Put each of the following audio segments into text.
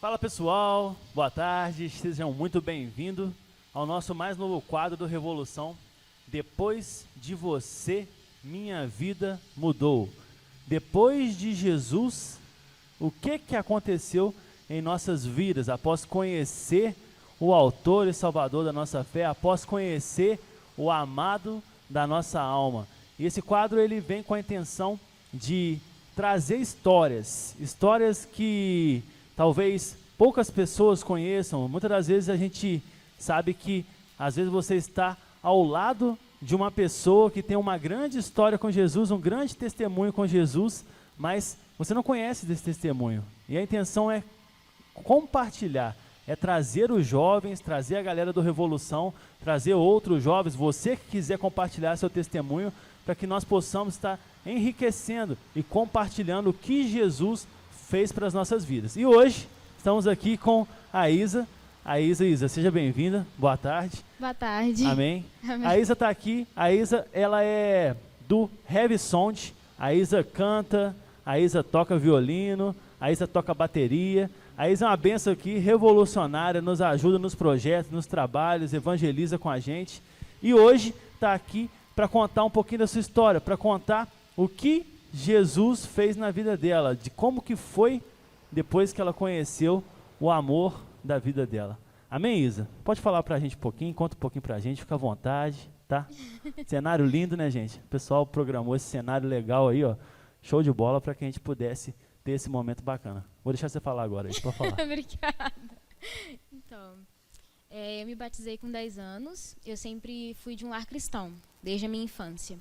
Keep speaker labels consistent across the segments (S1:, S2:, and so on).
S1: Fala pessoal, boa tarde, sejam muito bem-vindos ao nosso mais novo quadro do Revolução. Depois de você, minha vida mudou. Depois de Jesus, o que aconteceu em nossas vidas após conhecer o autor e salvador da nossa fé, após conhecer o amado da nossa alma? E esse quadro ele vem com a intenção de trazer histórias que talvez poucas pessoas conheçam. Muitas das vezes a gente sabe que às vezes você está ao lado de uma pessoa que tem uma grande história com Jesus, um grande testemunho com Jesus, mas você não conhece desse testemunho. E a intenção é compartilhar, é trazer os jovens, trazer a galera do Revolução, trazer outros jovens, você que quiser compartilhar seu testemunho, para que nós possamos estar enriquecendo e compartilhando o que Jesus fez para as nossas vidas. E hoje estamos aqui com a Isa. A Isa, seja bem-vinda. Boa tarde.
S2: Boa tarde.
S1: Amém.
S2: Amém.
S1: A Isa está aqui. A Isa, ela é do Heavy Sound. A Isa canta, a Isa toca violino, a Isa toca bateria. A Isa é uma benção aqui, revolucionária, nos ajuda nos projetos, nos trabalhos, evangeliza com a gente. E hoje está aqui para contar um pouquinho da sua história, para contar o que Jesus fez na vida dela, de como que foi depois que ela conheceu o amor da vida dela. Amém, Isa? Pode falar pra gente um pouquinho, conta um pouquinho pra gente, fica à vontade, tá? Cenário lindo, né, gente? O pessoal programou esse cenário legal aí, ó, show de bola, para que a gente pudesse ter esse momento bacana. Vou deixar você falar agora, aí, pode falar.
S2: Obrigada. Então, eu me batizei com 10 anos, eu sempre fui de um lar cristão, desde a minha infância.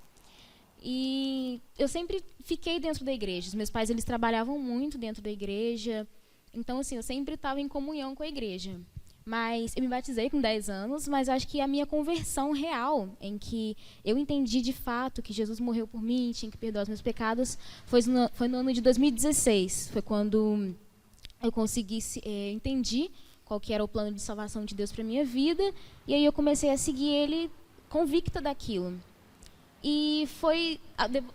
S2: E eu sempre fiquei dentro da igreja. Os meus pais, eles trabalhavam muito dentro da igreja. Então, assim, eu sempre estava em comunhão com a igreja. Mas eu me batizei com 10 anos, mas acho que a minha conversão real, em que eu entendi de fato que Jesus morreu por mim, tinha que perdoar os meus pecados, foi no ano de 2016. Foi quando eu entendi qual que era o plano de salvação de Deus para a minha vida. E aí eu comecei a seguir ele convicta daquilo. E foi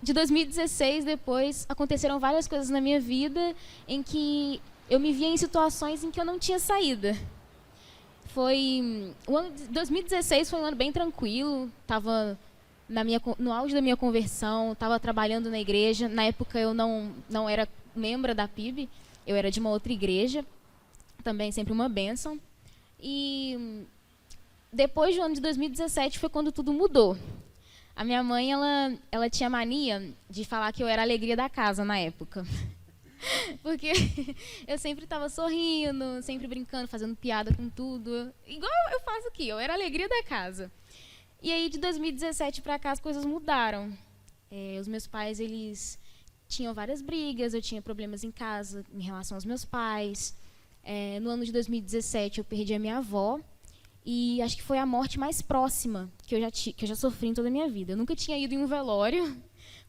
S2: de 2016 depois, aconteceram várias coisas na minha vida em que eu me via em situações em que eu não tinha saída. O ano de 2016 foi um ano bem tranquilo, estava no auge da minha conversão, estava trabalhando na igreja. Na época eu não era membro da PIB, eu era de uma outra igreja, também sempre uma bênção. E depois do ano de 2017 foi quando tudo mudou. A minha mãe, ela tinha mania de falar que eu era a alegria da casa na época. Porque eu sempre estava sorrindo, sempre brincando, fazendo piada com tudo. Igual eu faço aqui, eu era a alegria da casa. E aí, de 2017 para cá, as coisas mudaram. Os meus pais, eles tinham várias brigas, eu tinha problemas em casa em relação aos meus pais. No ano de 2017, eu perdi a minha avó. E acho que foi a morte mais próxima que eu já sofri em toda a minha vida. Eu nunca tinha ido em um velório.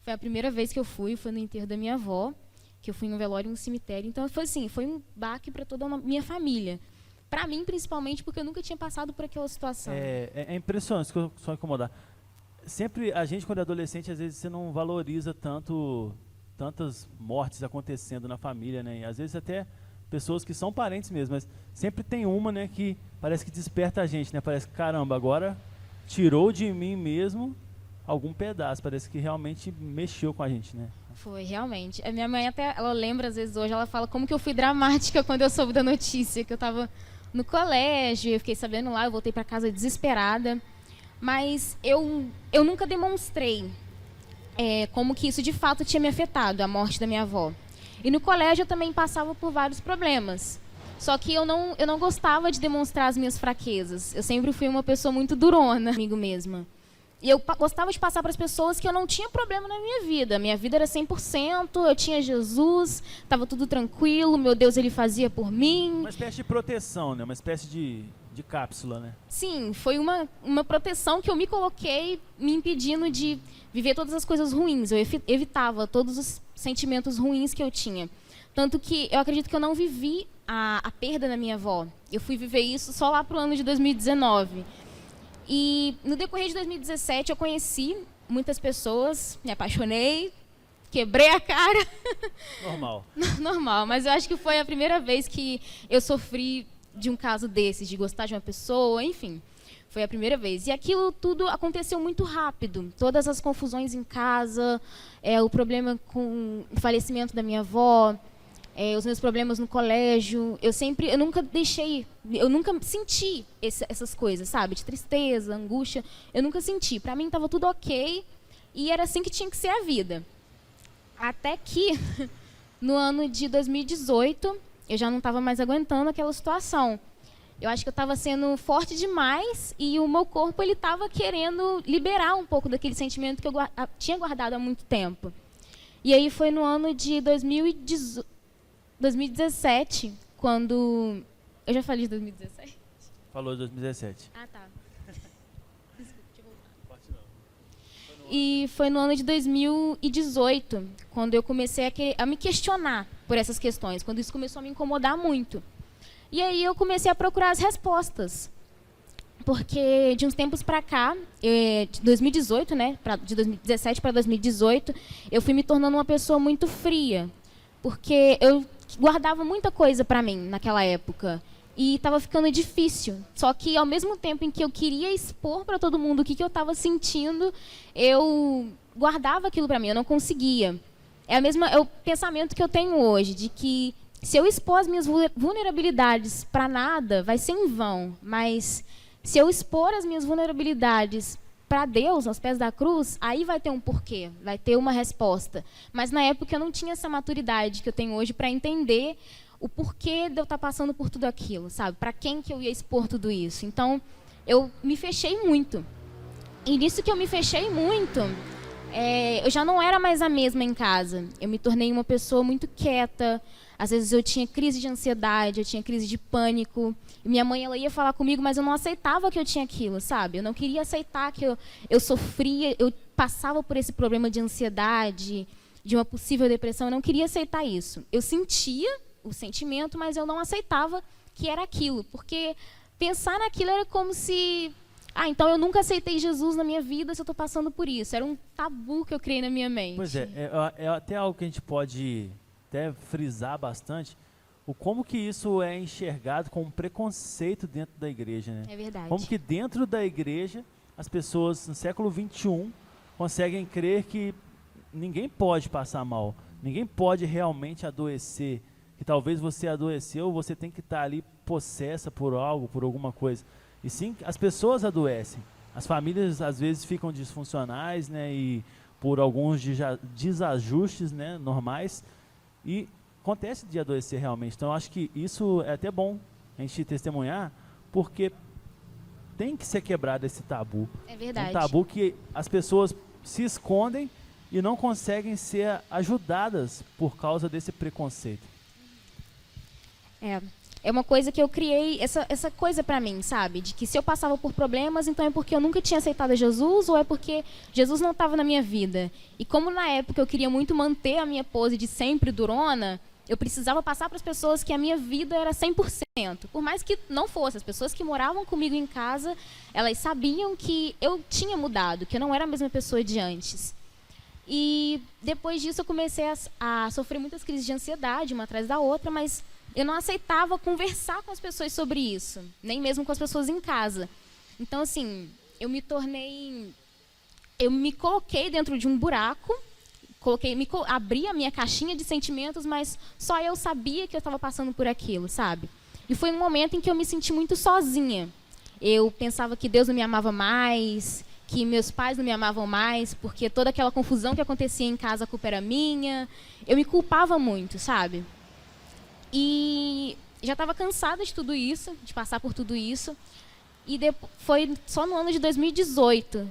S2: Foi a primeira vez que eu fui, foi no enterro da minha avó, que eu fui em um velório em um cemitério. Então, foi um baque para toda a minha família. Para mim, principalmente, porque eu nunca tinha passado por aquela situação.
S1: É impressionante, só incomodar. Sempre, a gente, quando é adolescente, às vezes você não valoriza tantas mortes acontecendo na família, né? E às vezes até pessoas que são parentes mesmo, mas sempre tem uma, né, que parece que desperta a gente, né? Parece que, caramba, agora tirou de mim mesmo algum pedaço, parece que realmente mexeu com a gente, né?
S2: Foi, realmente. A minha mãe até, ela lembra, às vezes, hoje, ela fala como que eu fui dramática quando eu soube da notícia, que eu estava no colégio, eu fiquei sabendo lá, eu voltei para casa desesperada, mas eu nunca demonstrei como que isso de fato tinha me afetado, a morte da minha avó. E no colégio eu também passava por vários problemas. Só que eu não gostava de demonstrar as minhas fraquezas. Eu sempre fui uma pessoa muito durona comigo mesma. E eu gostava de passar para as pessoas que eu não tinha problema na minha vida. Minha vida era 100%, eu tinha Jesus, estava tudo tranquilo, meu Deus, ele fazia por mim.
S1: Uma espécie de proteção, né? Uma espécie de cápsula, né?
S2: Sim, foi uma proteção que eu me coloquei me impedindo de viver todas as coisas ruins. Eu evitava todos os sentimentos ruins que eu tinha. Tanto que eu acredito que eu não vivi a perda da minha avó. Eu fui viver isso só lá pro ano de 2019. E no decorrer de 2017 eu conheci muitas pessoas, me apaixonei, quebrei a cara.
S1: Normal.
S2: Normal, mas eu acho que foi a primeira vez que eu sofri de um caso desses, de gostar de uma pessoa, enfim. Foi a primeira vez. E aquilo tudo aconteceu muito rápido. Todas as confusões em casa, o problema com o falecimento da minha avó, os meus problemas no colégio. Eu nunca senti essas coisas, sabe? De tristeza, angústia. Eu nunca senti. Para mim estava tudo ok e era assim que tinha que ser a vida. Até que, no ano de 2018, eu já não estava mais aguentando aquela situação. Eu acho que eu estava sendo forte demais e o meu corpo ele estava querendo liberar um pouco daquele sentimento que eu tinha guardado há muito tempo. E aí foi no ano de 2017, quando... Eu já falei de 2017?
S1: Falou de 2017.
S2: Ah, tá. Desculpa, deixa eu voltar. Pode não. E foi no ano de 2018, quando eu comecei a me questionar por essas questões, quando isso começou a me incomodar muito. E aí eu comecei a procurar as respostas. Porque de uns tempos para cá, de 2018, né, de 2017 para 2018, eu fui me tornando uma pessoa muito fria. Porque eu guardava muita coisa para mim naquela época. E estava ficando difícil. Só que ao mesmo tempo em que eu queria expor para todo mundo o que eu estava sentindo, eu guardava aquilo para mim, eu não conseguia. É o pensamento que eu tenho hoje, de que se eu expor as minhas vulnerabilidades para nada, vai ser em vão. Mas se eu expor as minhas vulnerabilidades para Deus, aos pés da cruz, aí vai ter um porquê, vai ter uma resposta. Mas na época eu não tinha essa maturidade que eu tenho hoje para entender o porquê de eu estar passando por tudo aquilo, sabe? Para quem que eu ia expor tudo isso. Então, eu me fechei muito. E nisso que eu me fechei muito, eu já não era mais a mesma em casa. Eu me tornei uma pessoa muito quieta. Às vezes eu tinha crise de ansiedade, eu tinha crise de pânico. E minha mãe ela ia falar comigo, mas eu não aceitava que eu tinha aquilo, sabe? Eu não queria aceitar que eu sofria, eu passava por esse problema de ansiedade, de uma possível depressão. Eu não queria aceitar isso. Eu sentia o sentimento, mas eu não aceitava que era aquilo. Porque pensar naquilo era como se... então eu nunca aceitei Jesus na minha vida se eu estou passando por isso. Era um tabu que eu criei na minha mente.
S1: Pois é até algo que a gente pode até frisar bastante, como que isso é enxergado como preconceito dentro da igreja, né?
S2: É verdade.
S1: Como que dentro da igreja, as pessoas no século XXI conseguem crer que ninguém pode passar mal, ninguém pode realmente adoecer, que talvez você adoeceu, você tem que estar ali possessa por algo, por alguma coisa. E sim, as pessoas adoecem. As famílias às vezes ficam disfuncionais, né, e por alguns desajustes, né, normais, e acontece de adoecer realmente. Então eu acho que isso é até bom a gente testemunhar, porque tem que ser quebrado esse tabu.
S2: É verdade.
S1: Um tabu que as pessoas se escondem e não conseguem ser ajudadas por causa desse preconceito.
S2: É uma coisa que eu criei, essa coisa pra mim, sabe? De que se eu passava por problemas, então é porque eu nunca tinha aceitado Jesus ou é porque Jesus não estava na minha vida. E como na época eu queria muito manter a minha pose de sempre durona, eu precisava passar para as pessoas que a minha vida era 100%. Por mais que não fosse, as pessoas que moravam comigo em casa, elas sabiam que eu tinha mudado, que eu não era a mesma pessoa de antes. E depois disso eu comecei a sofrer muitas crises de ansiedade, uma atrás da outra, mas eu não aceitava conversar com as pessoas sobre isso, nem mesmo com as pessoas em casa. Então, assim, eu me coloquei dentro de um buraco, abri a minha caixinha de sentimentos, mas só eu sabia que eu estava passando por aquilo, sabe? E foi um momento em que eu me senti muito sozinha. Eu pensava que Deus não me amava mais, que meus pais não me amavam mais, porque toda aquela confusão que acontecia em casa, a culpa era minha. Eu me culpava muito, sabe? E já estava cansada de tudo isso, de passar por tudo isso. E foi só no ano de 2018,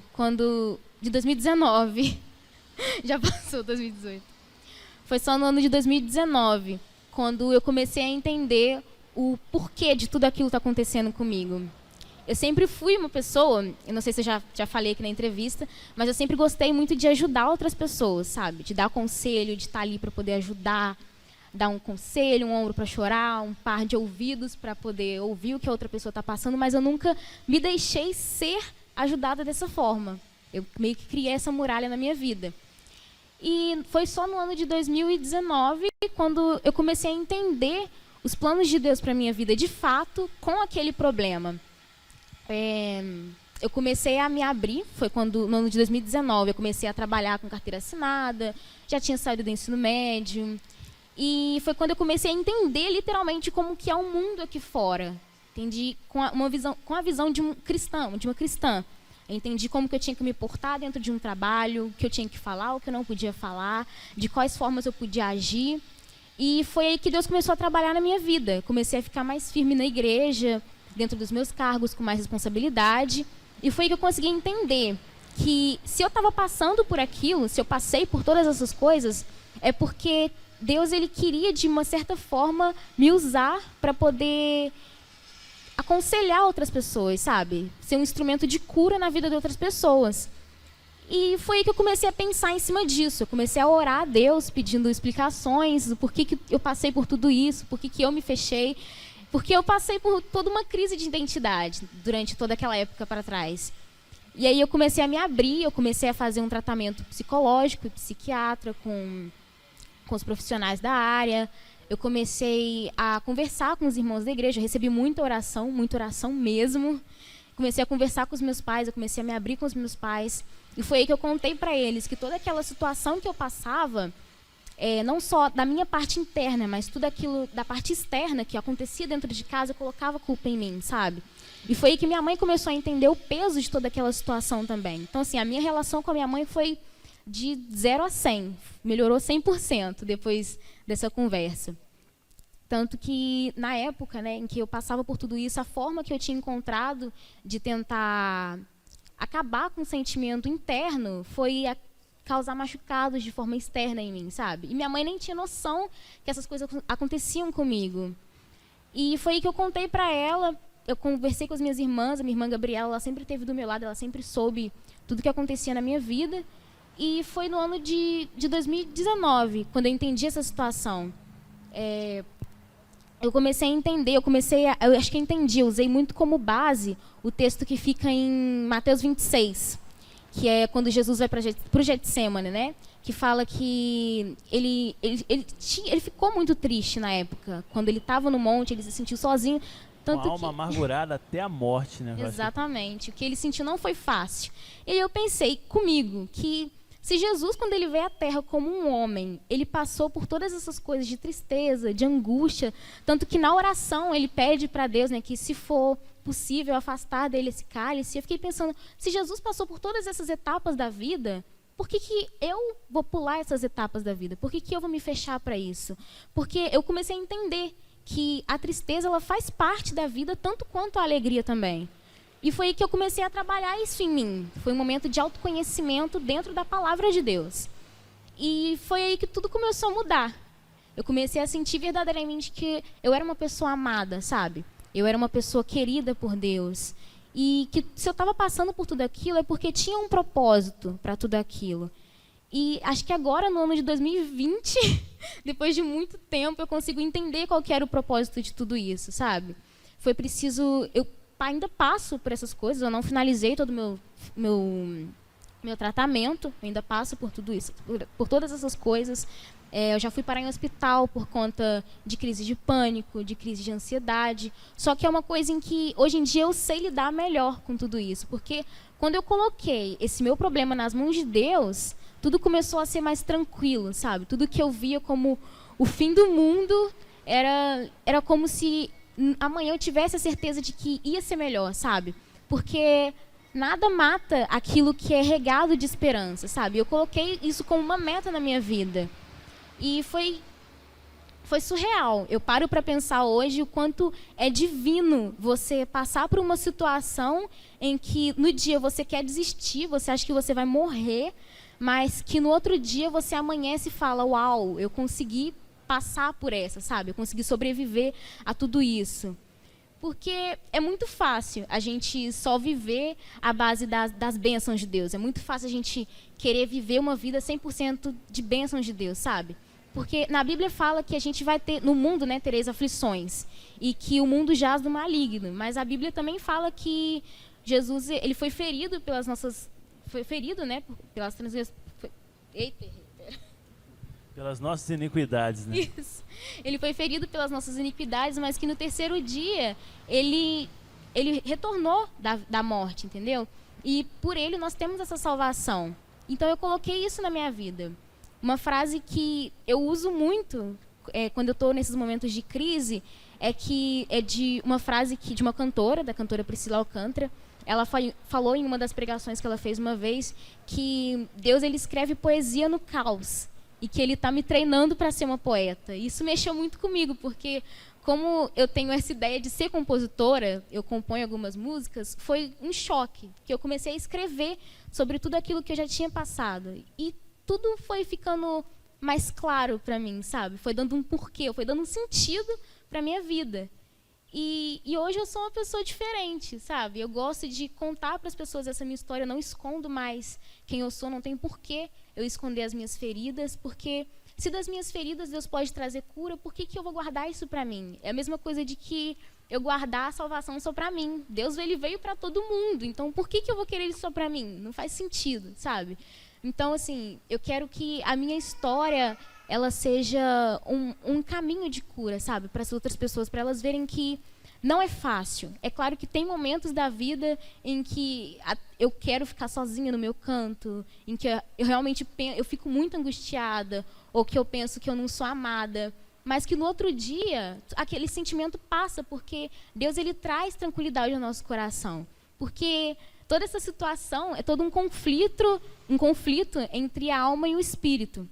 S2: de 2019, já passou 2018. Foi só no ano de 2019, quando eu comecei a entender o porquê de tudo aquilo que está acontecendo comigo. Eu sempre fui uma pessoa, eu não sei se eu já falei aqui na entrevista, mas eu sempre gostei muito de ajudar outras pessoas, sabe? De dar conselho, de estar ali para poder ajudar, dar um conselho, um ombro para chorar, um par de ouvidos para poder ouvir o que a outra pessoa está passando, mas eu nunca me deixei ser ajudada dessa forma. Eu meio que criei essa muralha na minha vida. E foi só no ano de 2019 quando eu comecei a entender os planos de Deus para minha vida, de fato, com aquele problema. Eu comecei a me abrir, foi quando, no ano de 2019, eu comecei a trabalhar com carteira assinada, já tinha saído do ensino médio, e foi quando eu comecei a entender literalmente como que é o mundo aqui fora. Entendi com a visão de um cristão, de uma cristã. Eu entendi como que eu tinha que me portar dentro de um trabalho, o que eu tinha que falar, o que eu não podia falar, de quais formas eu podia agir. E foi aí que Deus começou a trabalhar na minha vida. Comecei a ficar mais firme na igreja, dentro dos meus cargos, com mais responsabilidade. E foi aí que eu consegui entender que se eu estava passando por aquilo, se eu passei por todas essas coisas, é porque Deus ele queria, de uma certa forma, me usar para poder aconselhar outras pessoas, sabe? Ser um instrumento de cura na vida de outras pessoas. E foi aí que eu comecei a pensar em cima disso. Eu comecei a orar a Deus, pedindo explicações do porquê que eu passei por tudo isso, porquê que eu me fechei. Porque eu passei por toda uma crise de identidade durante toda aquela época para trás. E aí eu comecei a me abrir, eu comecei a fazer um tratamento psicológico e psiquiatra com os profissionais da área. Eu comecei a conversar com os irmãos da igreja, eu recebi muita oração mesmo. Comecei a conversar com os meus pais, eu comecei a me abrir com os meus pais. E foi aí que eu contei para eles que toda aquela situação que eu passava, não só da minha parte interna, mas tudo aquilo da parte externa que acontecia dentro de casa, eu colocava culpa em mim, sabe? E foi aí que minha mãe começou a entender o peso de toda aquela situação também. Então, assim, a minha relação com a minha mãe foi de 0 a 100. Melhorou 100% depois dessa conversa. Tanto que, na época, né, em que eu passava por tudo isso, a forma que eu tinha encontrado de tentar acabar com o sentimento interno foi causar machucados de forma externa em mim, sabe? E minha mãe nem tinha noção que essas coisas aconteciam comigo. E foi aí que eu contei para ela, eu conversei com as minhas irmãs, a minha irmã Gabriela, ela sempre esteve do meu lado, ela sempre soube tudo que acontecia na minha vida. E foi no ano de 2019, quando eu entendi essa situação. Eu comecei a entender, eu acho que eu entendi, eu usei muito como base o texto que fica em Mateus 26, que é quando Jesus vai para o Getsemane, né? Que fala que ele ficou muito triste na época. Quando ele estava no monte, ele se sentiu sozinho. Tanto
S1: uma alma amargurada até a morte, né?
S2: Exatamente. O que ele sentiu não foi fácil. E eu pensei comigo que se Jesus, quando ele veio à Terra como um homem, ele passou por todas essas coisas de tristeza, de angústia, tanto que na oração ele pede para Deus, né, que se for possível afastar dele esse cálice. Eu fiquei pensando, se Jesus passou por todas essas etapas da vida, por que eu vou pular essas etapas da vida? Por que eu vou me fechar para isso? Porque eu comecei a entender que a tristeza ela faz parte da vida tanto quanto a alegria também. E foi aí que eu comecei a trabalhar isso em mim. Foi um momento de autoconhecimento dentro da palavra de Deus. E foi aí que tudo começou a mudar. Eu comecei a sentir verdadeiramente que eu era uma pessoa amada, sabe? Eu era uma pessoa querida por Deus. E que se eu estava passando por tudo aquilo é porque tinha um propósito para tudo aquilo. E acho que agora, no ano de 2020, depois de muito tempo, eu consigo entender qual que era o propósito de tudo isso, sabe? Foi preciso... Eu ainda passo por essas coisas, eu não finalizei todo o meu tratamento, eu ainda passo por tudo isso, por todas essas coisas. Eu já fui parar em hospital por conta de crise de pânico, de crise de ansiedade. Só que é uma coisa em que, hoje em dia, eu sei lidar melhor com tudo isso. Porque quando eu coloquei esse meu problema nas mãos de Deus, tudo começou a ser mais tranquilo, sabe? Tudo que eu via como o fim do mundo era como se amanhã eu tivesse a certeza de que ia ser melhor, sabe? Porque nada mata aquilo que é regado de esperança, sabe? Eu coloquei isso como uma meta na minha vida. E foi surreal. Eu paro para pensar hoje o quanto é divino você passar por uma situação em que no dia você quer desistir, você acha que você vai morrer, mas que no outro dia você amanhece e fala, uau, eu consegui passar por essa, sabe? Eu consegui sobreviver a tudo isso. Porque é muito fácil a gente só viver à base das bênçãos de Deus. É muito fácil a gente querer viver uma vida 100% de bênçãos de Deus, sabe? Porque na Bíblia fala que a gente vai ter, no mundo, né, tereis aflições. E que o mundo jaz do maligno. Mas a Bíblia também fala que Jesus, ele foi ferido pelas nossas... Foi ferido, né, pelas transgressões... Eita,
S1: Pelas nossas iniquidades, né?
S2: Isso. Ele foi ferido pelas nossas iniquidades, mas que no terceiro dia ele retornou da morte, entendeu? E por ele nós temos essa salvação. Então eu coloquei isso na minha vida. Uma frase que eu uso muito quando eu estou nesses momentos de crise é de uma frase de uma cantora, da cantora Priscila Alcântara. Ela falou em uma das pregações que ela fez uma vez que Deus ele escreve poesia no caos e que ele está me treinando para ser uma poeta. E isso mexeu muito comigo, porque como eu tenho essa ideia de ser compositora, eu componho algumas músicas, foi um choque, que eu comecei a escrever sobre tudo aquilo que eu já tinha passado. E tudo foi ficando mais claro para mim, sabe? Foi dando um porquê, foi dando um sentido para a minha vida. E hoje eu sou uma pessoa diferente, sabe? Eu gosto de contar para as pessoas essa minha história, eu não escondo mais quem eu sou, não tem porquê eu esconder as minhas feridas, porque se das minhas feridas Deus pode trazer cura, por que eu vou guardar isso para mim? É a mesma coisa de que eu guardar a salvação só para mim. Deus ele veio para todo mundo, então por que eu vou querer isso só para mim? Não faz sentido, sabe? Então, assim, eu quero que a minha história ela seja um caminho de cura, sabe? Para as outras pessoas, para elas verem que não é fácil. É claro que tem momentos da vida em que eu quero ficar sozinha no meu canto, em que eu realmente eu fico muito angustiada, ou que eu penso que eu não sou amada, mas que no outro dia aquele sentimento passa, porque Deus ele traz tranquilidade ao nosso coração. Porque toda essa situação é todo um conflito entre a alma e o espírito.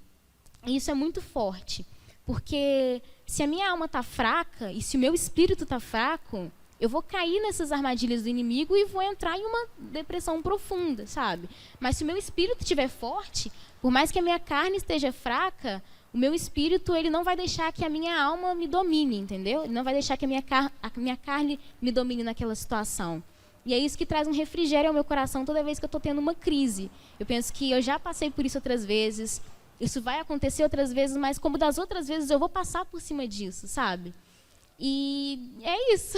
S2: E isso é muito forte, porque se a minha alma está fraca e se o meu espírito está fraco, eu vou cair nessas armadilhas do inimigo e vou entrar em uma depressão profunda, sabe? Mas se o meu espírito estiver forte, por mais que a minha carne esteja fraca, o meu espírito ele não vai deixar que a minha alma me domine, entendeu? Ele não vai deixar que a minha carne me domine naquela situação. E é isso que traz um refrigério ao meu coração toda vez que eu estou tendo uma crise. Eu penso que eu já passei por isso outras vezes, isso vai acontecer outras vezes, mas como das outras vezes eu vou passar por cima disso, sabe? E é isso.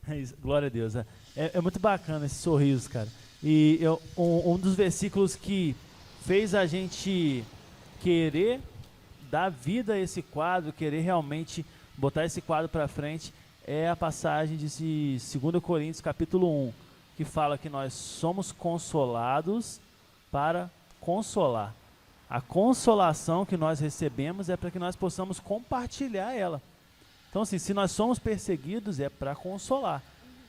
S1: É isso. Glória a Deus. É muito bacana esse sorriso, cara. E um dos versículos que fez a gente querer dar vida a esse quadro, querer realmente botar esse quadro para frente, é a passagem de 2 Coríntios, capítulo 1, que fala que nós somos consolados para consolar. A consolação que nós recebemos é para que nós possamos compartilhar ela. Então, assim, se nós somos perseguidos, é para consolar.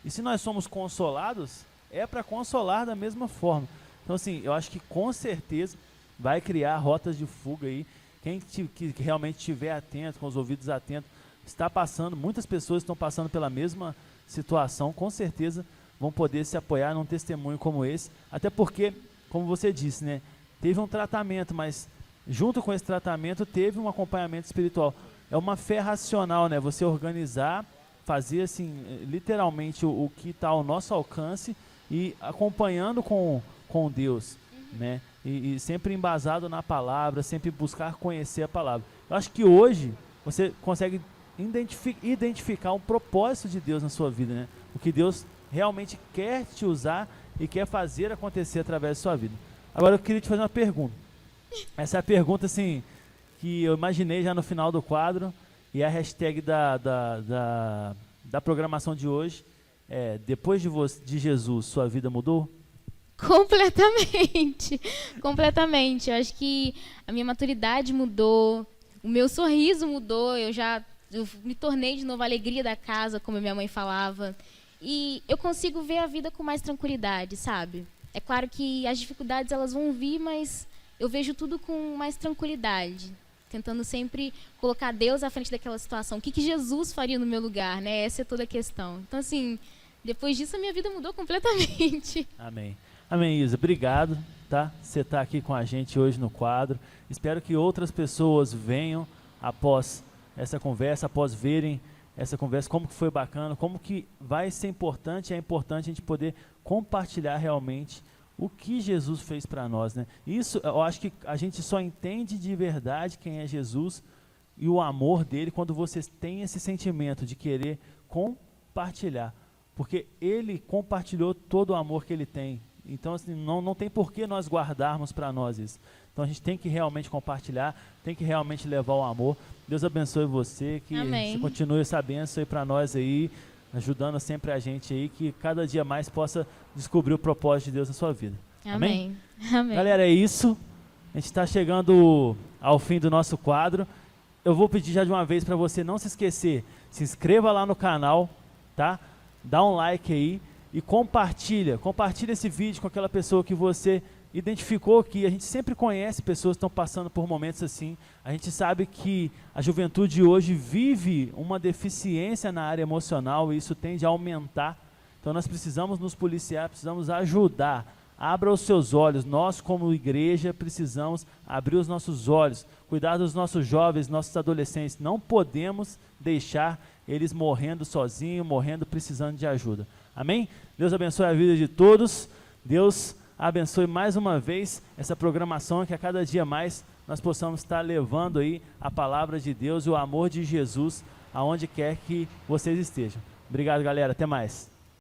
S1: E se nós somos consolados, é para consolar da mesma forma. Então, assim, eu acho que com certeza vai criar rotas de fuga aí. Quem que realmente estiver atento, com os ouvidos atentos, está passando, muitas pessoas estão passando pela mesma situação, com certeza vão poder se apoiar num testemunho como esse. Até porque, como você disse, né? Teve um tratamento, mas junto com esse tratamento teve um acompanhamento espiritual. É uma fé racional, né? Você organizar, fazer assim, literalmente o que está ao nosso alcance e acompanhando com Deus, né? E sempre embasado na palavra, sempre buscar conhecer a palavra. Eu acho que hoje você consegue identificar um propósito de Deus na sua vida, né? O que Deus realmente quer te usar e quer fazer acontecer através da sua vida. Agora eu queria te fazer uma pergunta. Essa é a pergunta assim, que eu imaginei já no final do quadro, e a hashtag da programação de hoje é: depois de Jesus, sua vida mudou?
S2: Completamente, completamente. Eu acho que a minha maturidade mudou, o meu sorriso mudou, eu me tornei de novo a alegria da casa, como minha mãe falava, e eu consigo ver a vida com mais tranquilidade, sabe? É claro que as dificuldades elas vão vir, mas eu vejo tudo com mais tranquilidade, tentando sempre colocar Deus à frente daquela situação. O que Jesus faria no meu lugar, né? Essa é toda a questão. Então, assim, depois disso a minha vida mudou completamente.
S1: Amém. Amém, Isa. Obrigado, tá? Você está aqui com a gente hoje no quadro. Espero que outras pessoas venham após essa conversa, após verem essa conversa, como que foi bacana, como que vai ser importante, é importante a gente poder compartilhar realmente o que Jesus fez para nós, né? Isso, eu acho que a gente só entende de verdade quem é Jesus e o amor dele quando vocês têm esse sentimento de querer compartilhar, porque ele compartilhou todo o amor que ele tem Então, assim, não tem por que nós guardarmos para nós isso. Então, a gente tem que realmente compartilhar, tem que realmente levar o amor. Deus abençoe você, que
S2: Amém.
S1: você continue essa bênção aí para nós aí, ajudando sempre a gente aí, que cada dia mais possa descobrir o propósito de Deus na sua vida. Amém?
S2: Amém.
S1: Galera, é isso. A gente está chegando ao fim do nosso quadro. Eu vou pedir já de uma vez para você não se esquecer, se inscreva lá no canal, tá? Dá um like aí e compartilha esse vídeo com aquela pessoa que você identificou, que a gente sempre conhece pessoas que estão passando por momentos assim. A gente sabe que a juventude hoje vive uma deficiência na área emocional e isso tende a aumentar. Então nós precisamos nos policiar, precisamos ajudar. Abra os seus olhos. Nós, como igreja, precisamos abrir os nossos olhos, cuidar dos nossos jovens, nossos adolescentes. Não podemos deixar eles morrendo sozinhos, morrendo precisando de ajuda. Amém? Deus abençoe a vida de todos. Deus abençoe mais uma vez essa programação, que a cada dia mais nós possamos estar levando aí a palavra de Deus e o amor de Jesus aonde quer que vocês estejam. Obrigado, galera. Até mais.